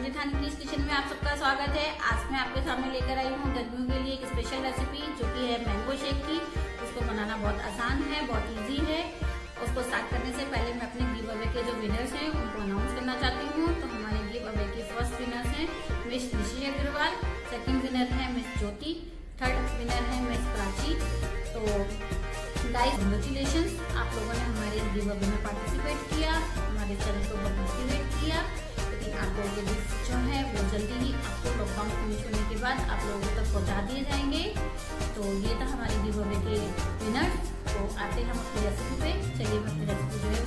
जेठानी की इस किचन में आप सबका स्वागत है। आज मैं आपके सामने लेकर आई हूँ गर्मियों के लिए एक स्पेशल रेसिपी जो कि है मैंगो शेक की। उसको बनाना बहुत आसान है, बहुत इजी है। उसको स्टार्ट करने से पहले मैं अपने गिव अवे के जो विनर्स हैं उनको अनाउंस करना चाहती हूँ। तो हमारे गिव अवे के फर्स्ट विनर्स हैं miss Nishi Agarwal, second winner है मिस ज्योति, थर्ड विनर है मिस प्राची। तो गाइस कांग्रेचुलेशंस, आप लोगों ने हमारे गिव अवे में पार्टिसिपेट किया, हमारे चैनल को बहुत मोटिवेट किया। लेकिन आप लोगों के गिफ्ट जो है वो जल्दी ही आपको लॉकडाउन फिनिश होने के बाद आप लोगों तक पहुंचा दिए जाएंगे। तो ये था हमारे गिव अवे के विनर्स। तो आते हैं हम अपनी रेसिपी पे। चलिए मैं अपनी रेसिपी जो है